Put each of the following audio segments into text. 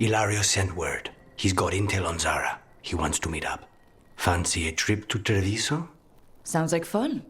Ilario sent word. He's got intel on Zara. He wants to meet up. Fancy a trip to Treviso? Sounds like fun.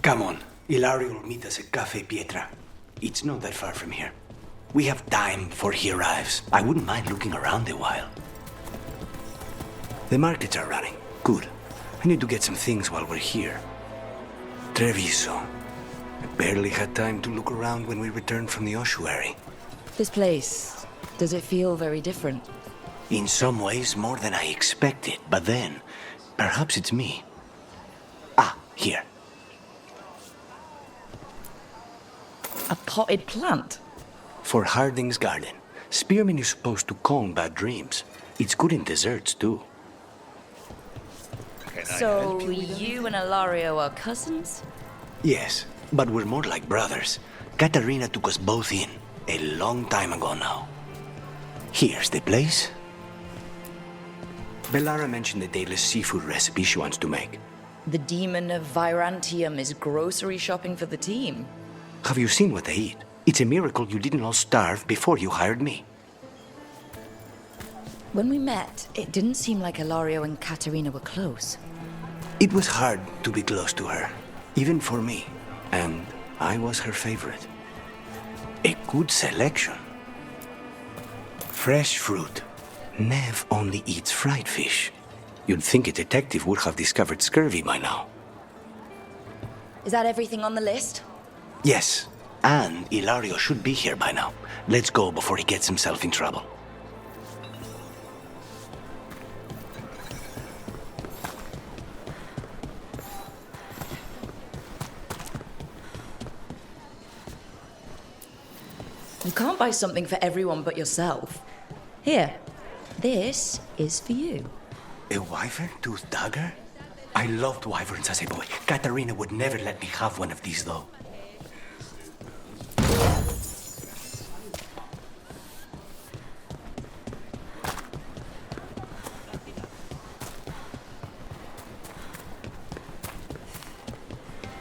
Come on. Ilario will meet us at Cafe Pietra. It's not that far from here. We have time before he arrives. I wouldn't mind looking around a while. The markets are running. Good. I need to get some things while we're here. Treviso. I barely had time to look around when we returned from the ossuary. This place, does it feel very different? In some ways, more than I expected. But then, perhaps it's me. Ah, here. A potted plant? For Harding's garden. Spearmint is supposed to calm bad dreams. It's good in desserts, too. So, you and Ilario are cousins? Yes, but we're more like brothers. Katarina took us both in, a long time ago now. Here's the place. Bellara mentioned the dayless seafood recipe she wants to make. The demon of Virantium is grocery shopping for the team. Have you seen what they eat? It's a miracle you didn't all starve before you hired me. When we met, it didn't seem like Ilario and Katarina were close. It was hard to be close to her, even for me. And I was her favorite. A good selection. Fresh fruit. Nev only eats fried fish. You'd think a detective would have discovered scurvy by now. Is that everything on the list? Yes, and Ilario should be here by now. Let's go before he gets himself in trouble. You can't buy something for everyone but yourself. Here, this is for you. A wyvern-toothed dagger? I loved wyverns as a boy. Katarina would never let me have one of these, though.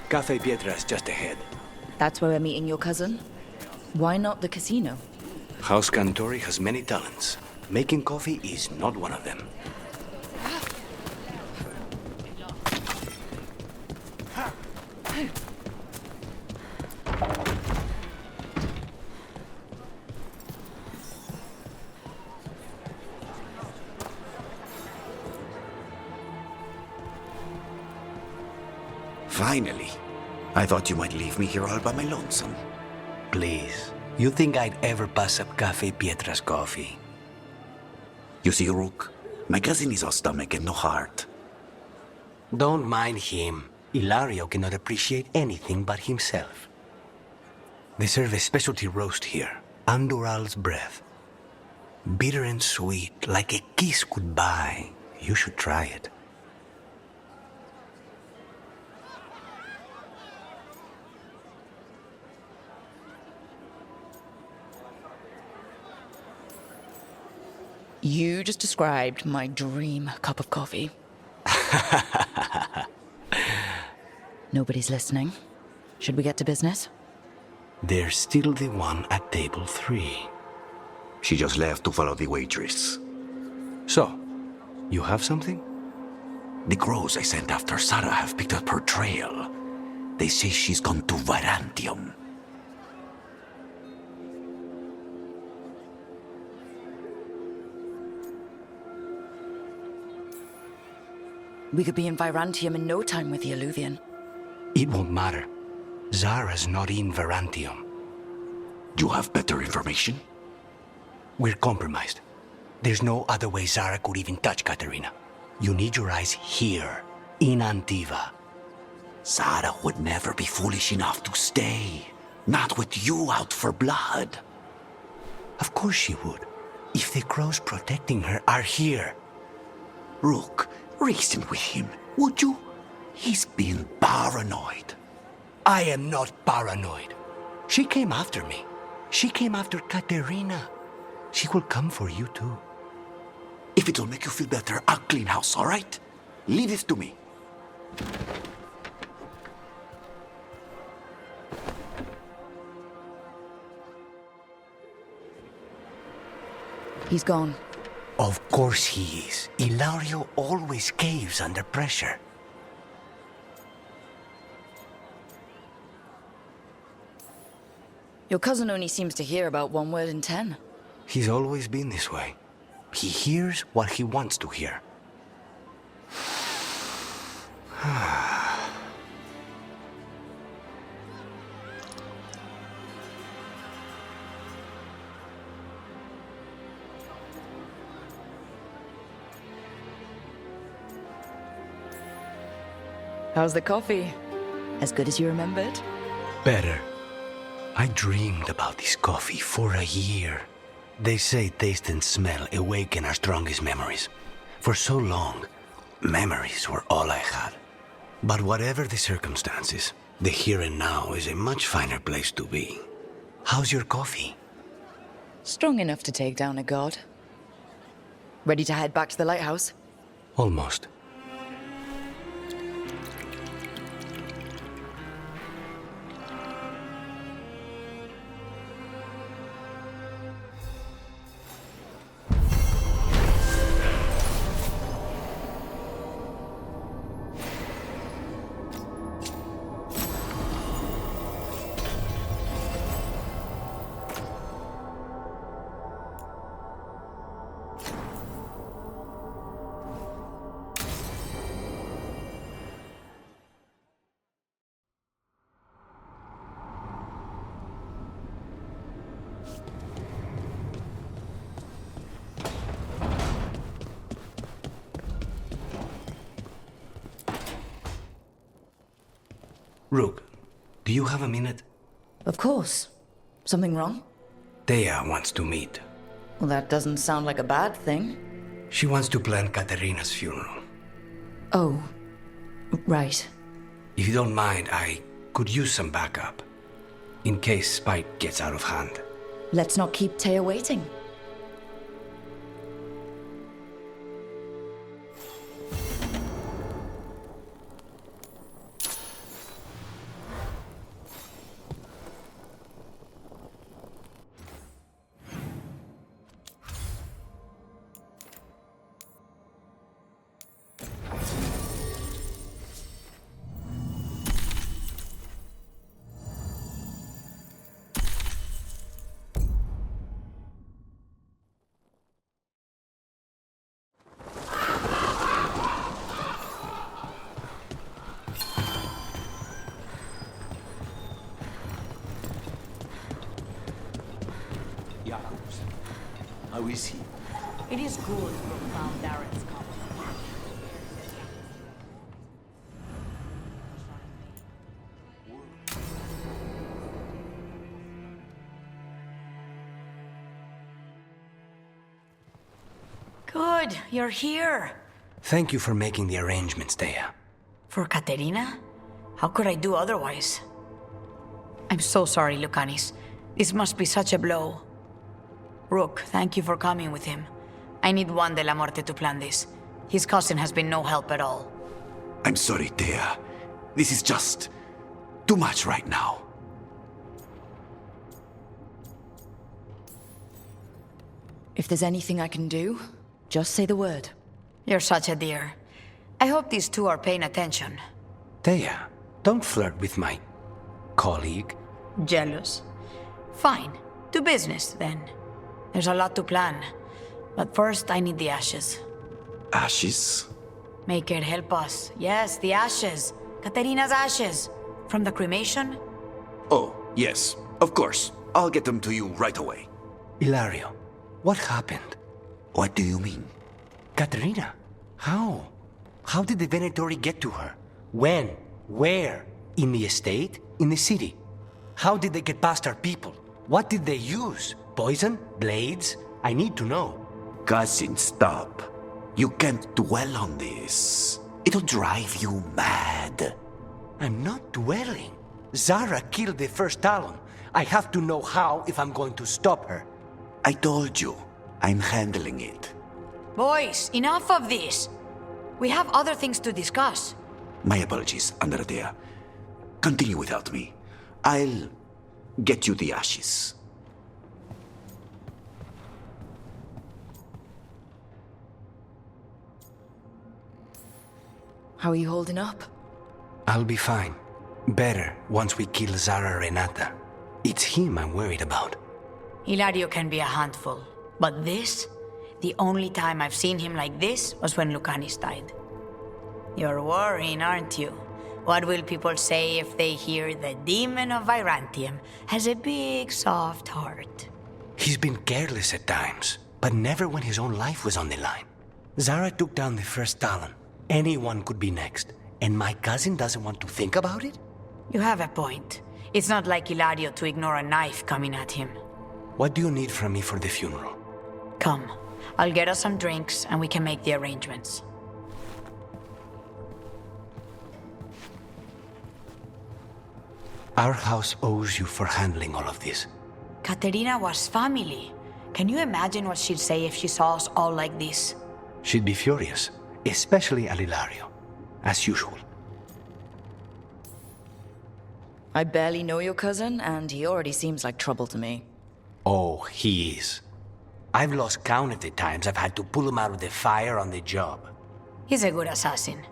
Cafe Pietra is just ahead. That's where we're meeting your cousin? Why not the casino? House Cantori has many talents. Making coffee is not one of them. Finally. I thought you might leave me here all by my lonesome. Please. You think I'd ever pass up Cafe Pietra's coffee? You see, Rook, my cousin is all stomach and no heart. Don't mind him. Ilario cannot appreciate anything but himself. They serve a specialty roast here, Andoral's breath. Bitter and sweet, like a kiss goodbye. You should try it. You just described my dream cup of coffee. Nobody's listening. Should we get to business? There's still the one at table 3. She just left to follow the waitress. So, you have something? The crows I sent after Sarah have picked up her trail. They say she's gone to Virantium. We could be in Virantium in no time with the Alluvian. It won't matter. Zara's not in Virantium. You have better information? We're compromised. There's no other way Zara could even touch Katerina. You need your eyes here, in Antiva. Zara would never be foolish enough to stay. Not with you out for blood. Of course she would. If the crows protecting her are here. Rook, reason with him, would you? He's been paranoid. I am not paranoid. She came after me. She came after Katerina. She will come for you too. If it'll make you feel better, I'll clean house, all right? Leave this to me. He's gone. Of course he is. Ilario always caves under pressure. Your cousin only seems to hear about one word in 10. He's always been this way. He hears what he wants to hear. How's the coffee? As good as you remembered? Better. I dreamed about this coffee for a year. They say taste and smell awaken our strongest memories. For so long, memories were all I had. But whatever the circumstances, the here and now is a much finer place to be. How's your coffee? Strong enough to take down a god. Ready to head back to the lighthouse? Almost. Rook, do you have a minute? Of course. Something wrong? Thea wants to meet. Well, that doesn't sound like a bad thing. She wants to plan Katerina's funeral. Oh, right. If you don't mind, I could use some backup. In case Spike gets out of hand. Let's not keep Taya waiting. How is he? It is good to have found Darren's company. Good, you're here. Thank you for making the arrangements, Dea. For Katerina? How could I do otherwise? I'm so sorry, Lucanis. This must be such a blow. Rook, thank you for coming with him. I need Juan de la Muerte to plan this. His cousin has been no help at all. I'm sorry, Dea. This is just too much right now. If there's anything I can do, just say the word. You're such a dear. I hope these two are paying attention. Dea, don't flirt with my colleague. Jealous. Fine. To business, then. There's a lot to plan. But first, I need the ashes. Ashes? Make it help us. Yes, the ashes. Katerina's ashes. From the cremation? Oh, yes, of course. I'll get them to you right away. Ilario, what happened? What do you mean? Katerina, how? How did the Venatori get to her? When? Where? In the estate? In the city? How did they get past our people? What did they use? Poison? Blades? I need to know. Cousin, stop. You can't dwell on this. It'll drive you mad. I'm not dwelling. Zara killed the first Talon. I have to know how if I'm going to stop her. I told you, I'm handling it. Boys, enough of this. We have other things to discuss. My apologies, Andradea. Continue without me. I'll get you the ashes. How are you holding up? I'll be fine. Better once we kill Zara Renata. It's him I'm worried about. Hilario can be a handful. But this? The only time I've seen him like this was when Lucanis died. You're worrying, aren't you? What will people say if they hear the demon of Virantium has a big, soft heart? He's been careless at times, but never when his own life was on the line. Zara took down the first Talon. Anyone could be next, and my cousin doesn't want to think about it? You have a point. It's not like Hilario to ignore a knife coming at him. What do you need from me for the funeral? Come, I'll get us some drinks and we can make the arrangements. Our house owes you for handling all of this. Katerina was family. Can you imagine what she'd say if she saw us all like this? She'd be furious, especially at Ilario, as usual. I barely know your cousin, and he already seems like trouble to me. Oh, he is. I've lost count of the times I've had to pull him out of the fire on the job. He's a good assassin.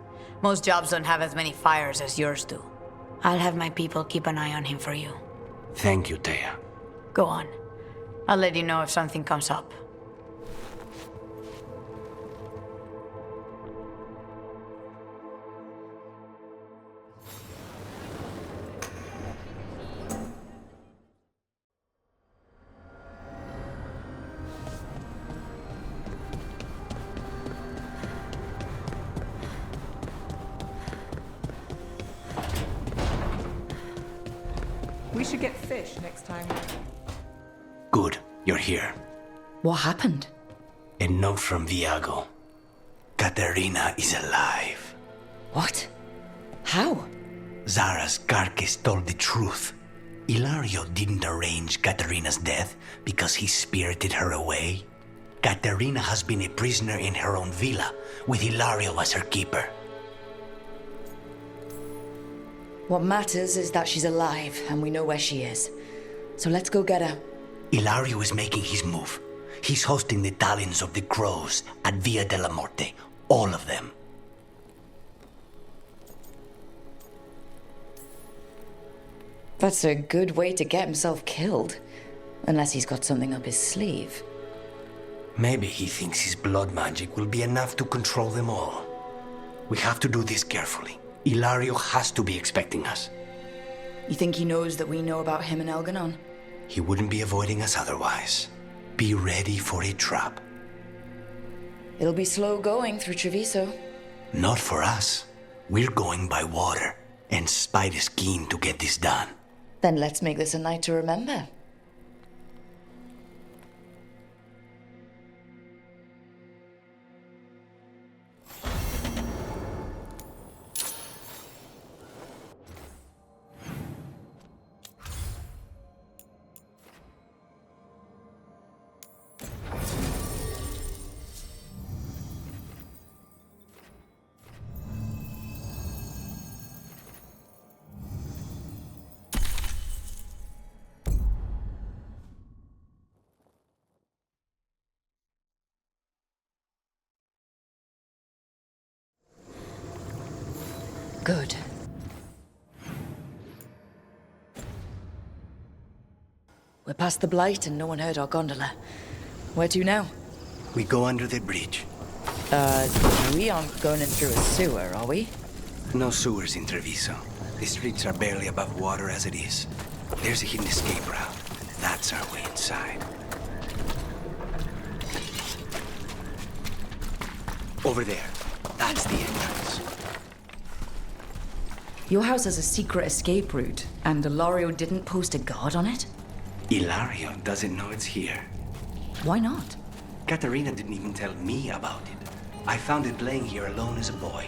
Most jobs don't have as many fires as yours do. I'll have my people keep an eye on him for you. Thank you, Taya. Go on. I'll let you know if something comes up. We should get fish next time. Good, you're here. What happened? A note from Viago. Katerina is alive. What? How? Zara's carcass told the truth. Ilario didn't arrange Katerina's death because he spirited her away. Katerina has been a prisoner in her own villa, with Ilario as her keeper. What matters is that she's alive, and we know where she is. So let's go get her. Ilario is making his move. He's hosting the Talons of the Crows at Via della Morte. All of them. That's a good way to get himself killed. Unless he's got something up his sleeve. Maybe he thinks his blood magic will be enough to control them all. We have to do this carefully. Ilario has to be expecting us. You think he knows that we know about him and Elganon? He wouldn't be avoiding us otherwise. Be ready for a trap. It'll be slow going through Treviso. Not for us. We're going by water, and Spite is keen to get this done. Then let's make this a night to remember. Good. We're past the Blight and no one heard our gondola. Where to now? We go under the bridge. We aren't going in through a sewer, are we? No sewers in Treviso. The streets are barely above water as it is. There's a hidden escape route. That's our way inside. Over there. That's the entrance. Your house has a secret escape route, and Ilario didn't post a guard on it? Ilario doesn't know it's here. Why not? Katerina didn't even tell me about it. I found it laying here alone as a boy.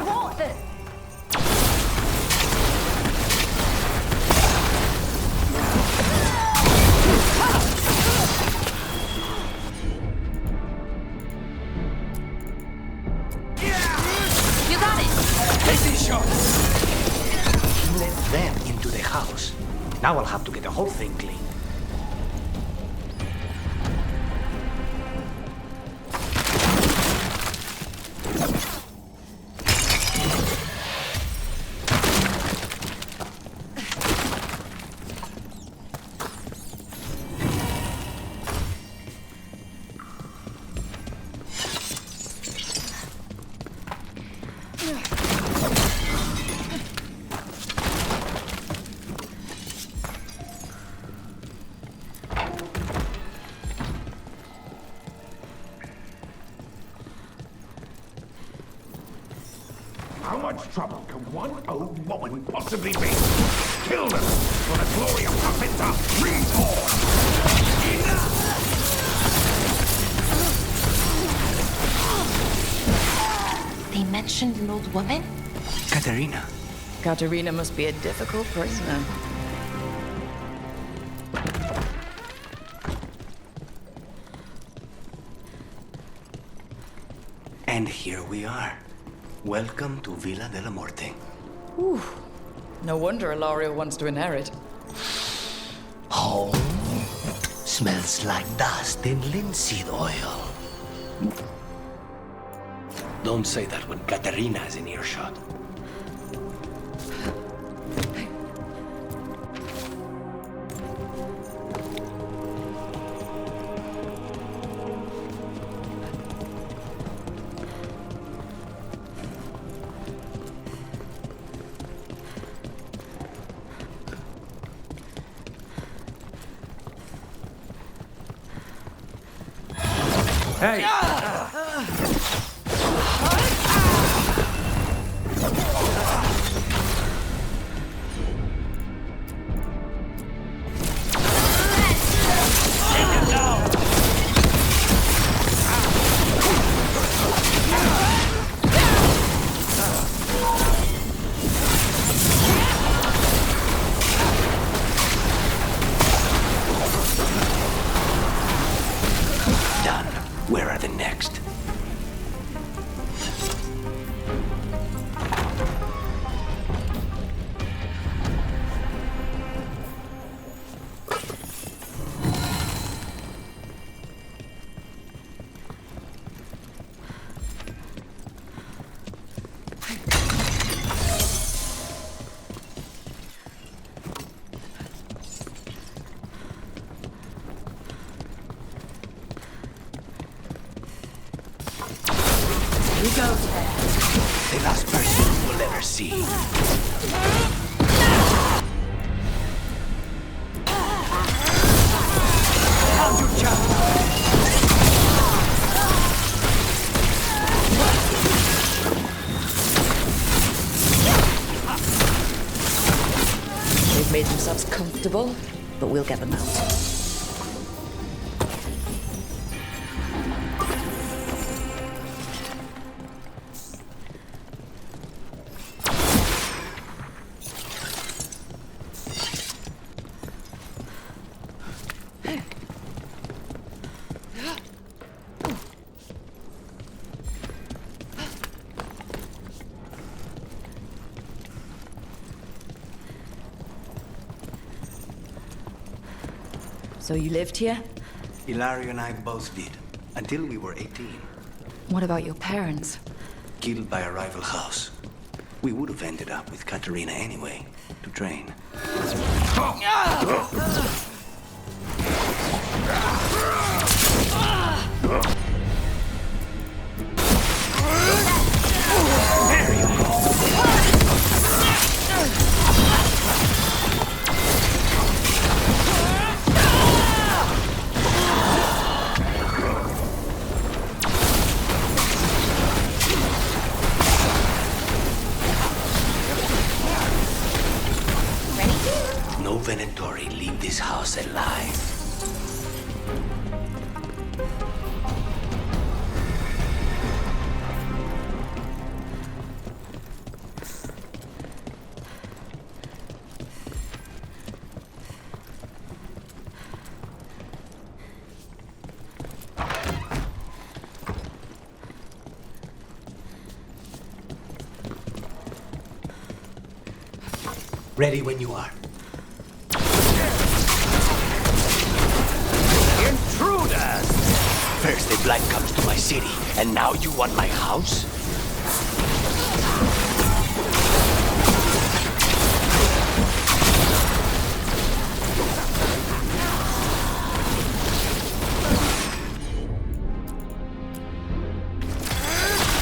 What the? You got it! Treviso! He let them into the house. Now I'll have to get the whole thing clean. How much trouble can one old woman possibly be? Kill them, for the glory of Kapinta, reborn! They mentioned an old woman? Katerina. Katerina must be a difficult prisoner. And here we are. Welcome to Villa della Morte. Whew. No wonder Ilario wants to inherit. Home smells like dust and linseed oil. Don't say that when Katerina is in earshot. Hey! Done. Where are the next? We go there. The last person we'll ever see. They've made themselves comfortable, but we'll get them out. So you lived here? Hilario and I both did, until we were 18. What about your parents? Killed by a rival house. We would have ended up with Katerina anyway, to train. No Venatori leave this house alive. Ready when you are. Intruders! First the blight comes to my city, and now you want my house?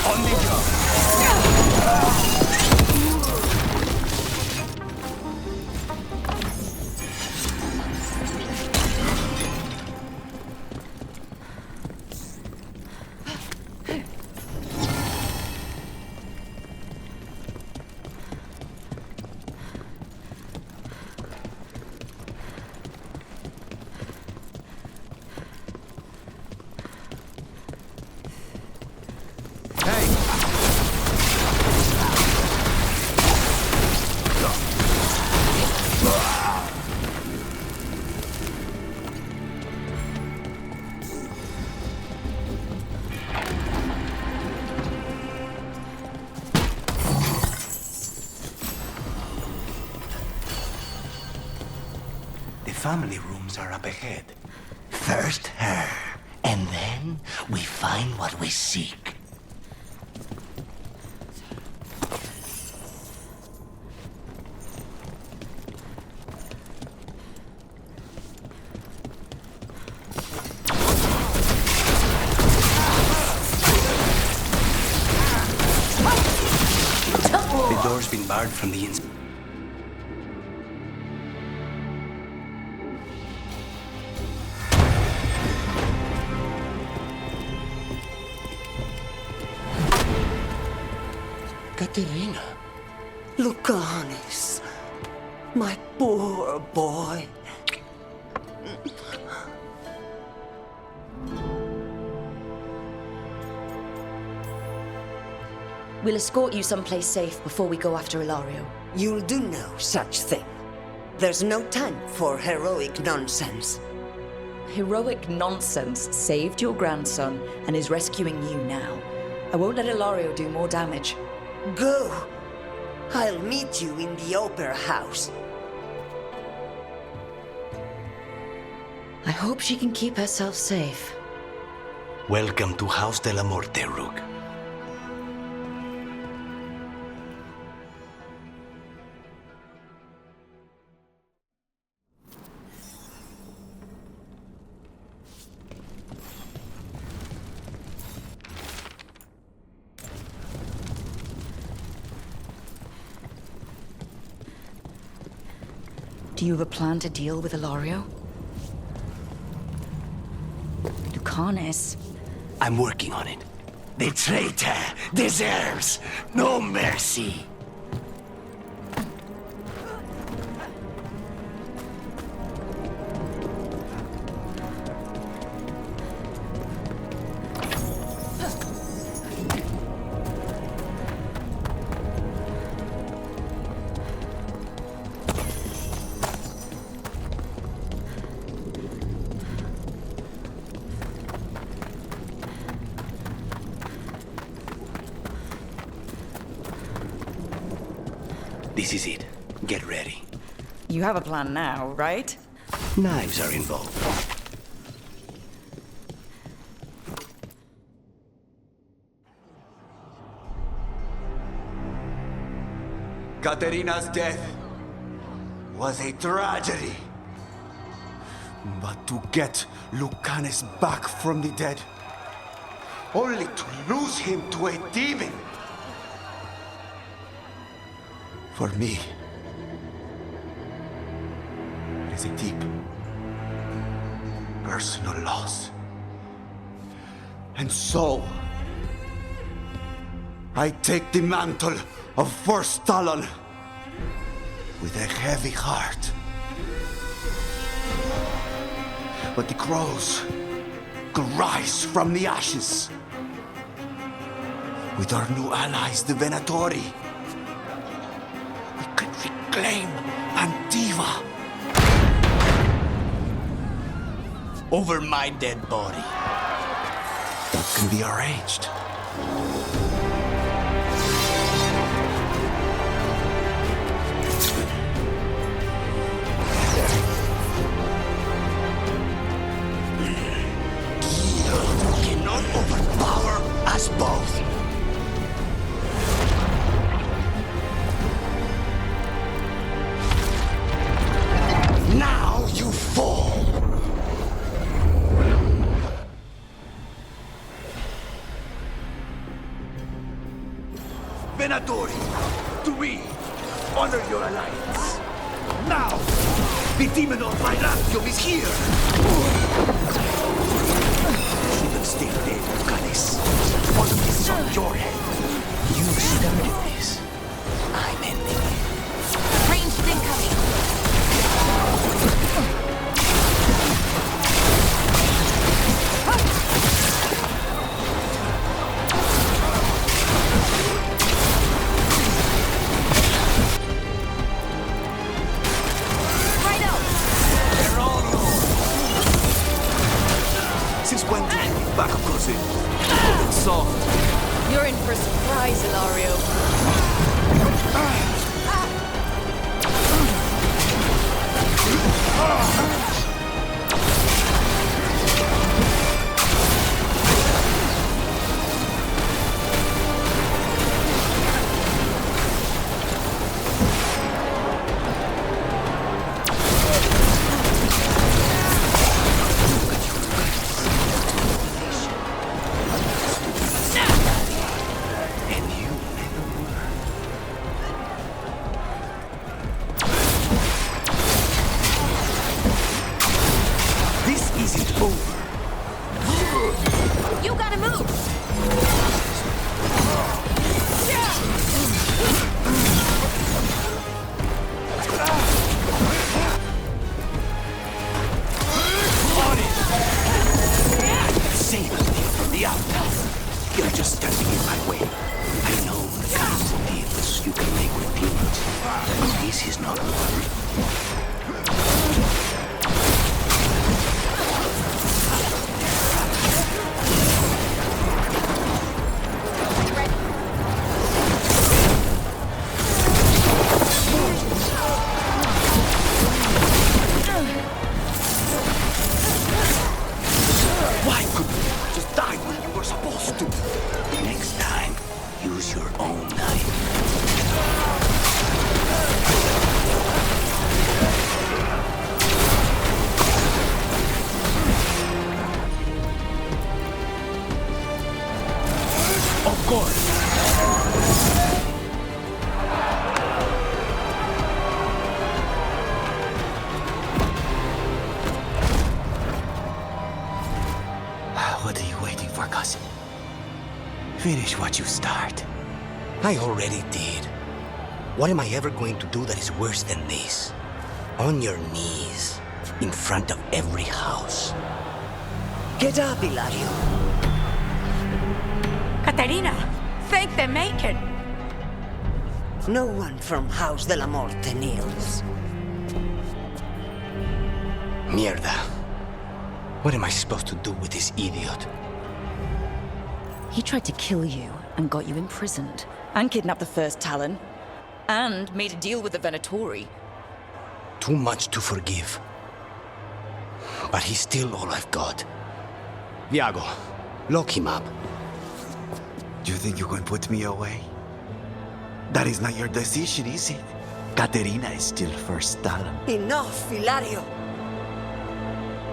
On the job! The family rooms are up ahead. First her, and then we find what we seek. The door's been barred from the inside. Katerina. Lucanis, my poor boy. We'll escort you someplace safe before we go after Ilario. You'll do no such thing. There's no time for heroic nonsense. Heroic nonsense saved your grandson and is rescuing you now. I won't let Ilario do more damage. Go. I'll meet you in the opera house. I hope she can keep herself safe. Welcome to House de la Morte, Rook. Do you have a plan to deal with Ilario? Lucanis. I'm working on it. The traitor deserves no mercy. This is it. Get ready. You have a plan now, right? Knives are involved. Katerina's death was a tragedy. But to get Lucanis back from the dead, only to lose him to a demon. For me, it is a deep, personal loss. And so, I take the mantle of First Talon with a heavy heart. But the crows could rise from the ashes. With our new allies, the Venatori, we can reclaim Antiva. Over my dead body. That can be arranged. Cannot overpower us both. Now you fall. Venatori, to me, honor your alliance. Now, the demon of Virantium is here. Shouldn't stay dead, Lucanis. All of this is on your head. You started this. I'm ending it. Ranged incoming. Since when did you get back, cousin? It's soft. You're in for a surprise, Ilario. And you never were. This isn't over. You gotta move. Save me from the outcast. You're just standing in my way. I know the kinds of deals you can make with demons, but this is not one. Why couldn't you just die when you were supposed to? Next time, use your own knife. Of course. over, cousin. Finish what you start. I already did. What am I ever going to do that is worse than this? On your knees, in front of every house. Get up, Ilario. Katerina, thank the Maker. No one from House de la Morte kneels. Mierda. What am I supposed to do with this idiot? He tried to kill you and got you imprisoned, and kidnapped the first Talon, and made a deal with the Venatori. Too much to forgive. But he's still all I've got. Viago, lock him up. You think you can put me away? That is not your decision, is it? Caterina is still first Talon. Enough, Ilario.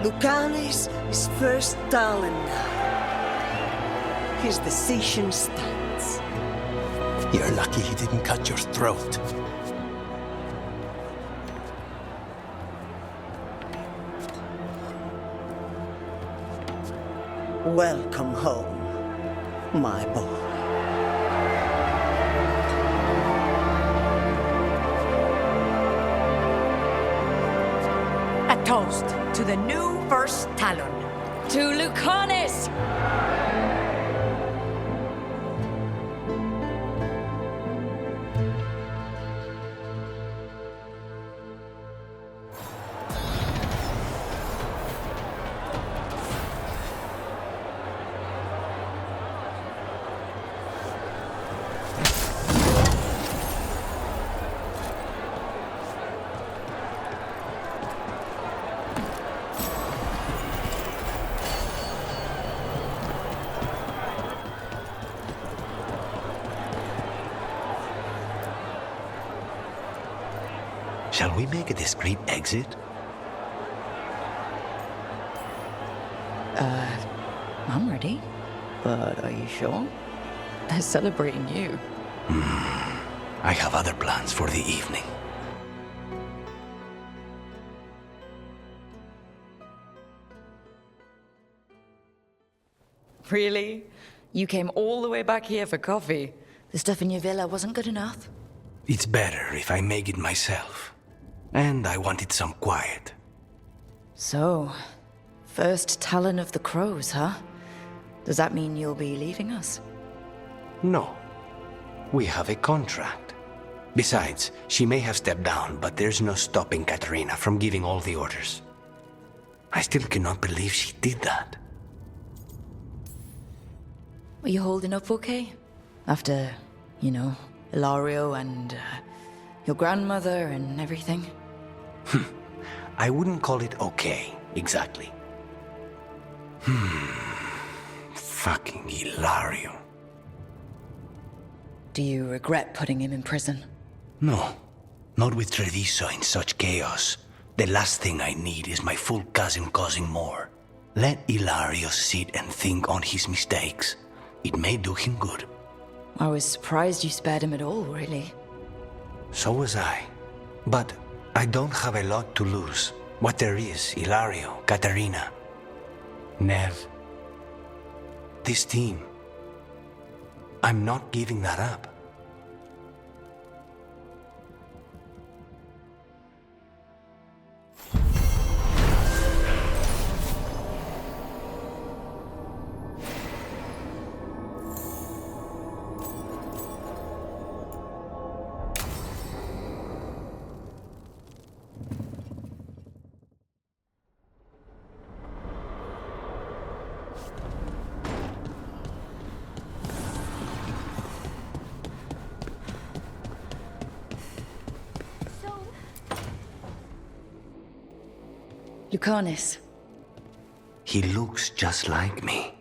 Lucanis is first Talon now. His decision stands. You're lucky he didn't cut your throat. Welcome home, my boy. A toast to the new first Talon. To Lucanis! Shall we make a discreet exit? I'm ready. But are you sure? They're celebrating you. I have other plans for the evening. Really? You came all the way back here for coffee? The stuff in your villa wasn't good enough? It's better if I make it myself. And I wanted some quiet. So, first Talon of the Crows, huh? Does that mean you'll be leaving us? No. We have a contract. Besides, she may have stepped down, but there's no stopping Katerina from giving all the orders. I still cannot believe she did that. Are you holding up okay? After, Ilario and your grandmother and everything? I wouldn't call it okay, exactly. Fucking Ilario. Do you regret putting him in prison? No, not with Treviso in such chaos. The last thing I need is my full cousin causing more. Let Ilario sit and think on his mistakes. It may do him good. I was surprised you spared him at all, really. So was I. But I don't have a lot to lose. What there is, Ilario, Katerina, Nev. This team. I'm not giving that up. Lucanis. He looks just like me.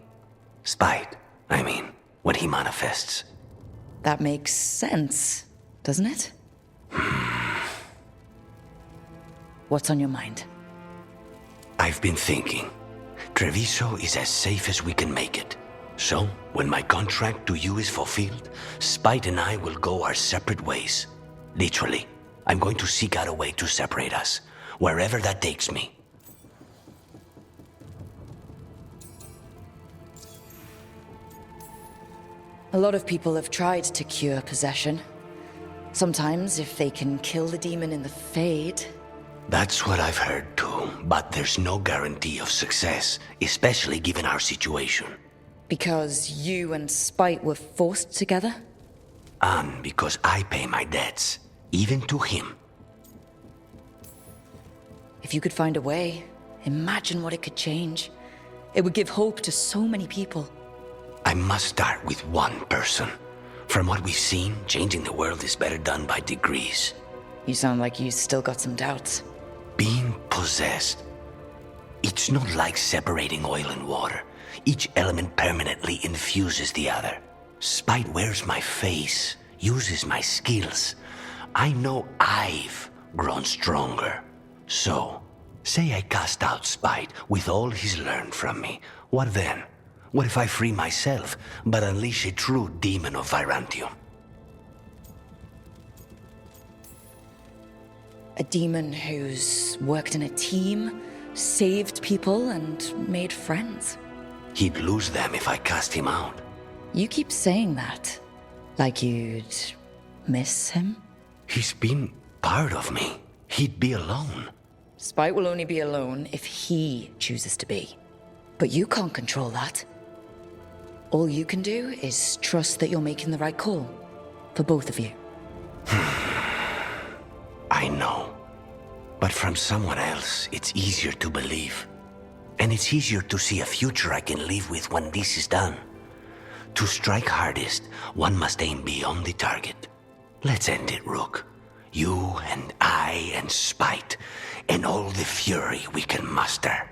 Spite, I mean, when he manifests. That makes sense, doesn't it? What's on your mind? I've been thinking. Treviso is as safe as we can make it. So, when my contract to you is fulfilled, Spite and I will go our separate ways. Literally, I'm going to seek out a way to separate us, wherever that takes me. A lot of people have tried to cure possession. Sometimes, if they can kill the demon in the Fade. That's what I've heard too, but there's no guarantee of success, especially given our situation. Because you and Spite were forced together? And because I pay my debts, even to him. If you could find a way, imagine what it could change. It would give hope to so many people. I must start with one person. From what we've seen, changing the world is better done by degrees. You sound like you still got some doubts. Being possessed. It's not like separating oil and water. Each element permanently infuses the other. Spite wears my face, uses my skills. I know I've grown stronger. So, say I cast out Spite with all he's learned from me. What then? What if I free myself, but unleash a true demon of Virantium? A demon who's worked in a team, saved people, and made friends. He'd lose them if I cast him out. You keep saying that. Like you'd miss him? He's been part of me. He'd be alone. Spite will only be alone if he chooses to be. But you can't control that. All you can do is trust that you're making the right call. For both of you. I know. But from someone else, it's easier to believe. And it's easier to see a future I can live with when this is done. To strike hardest, one must aim beyond the target. Let's end it, Rook. You and I and Spite, and all the fury we can muster.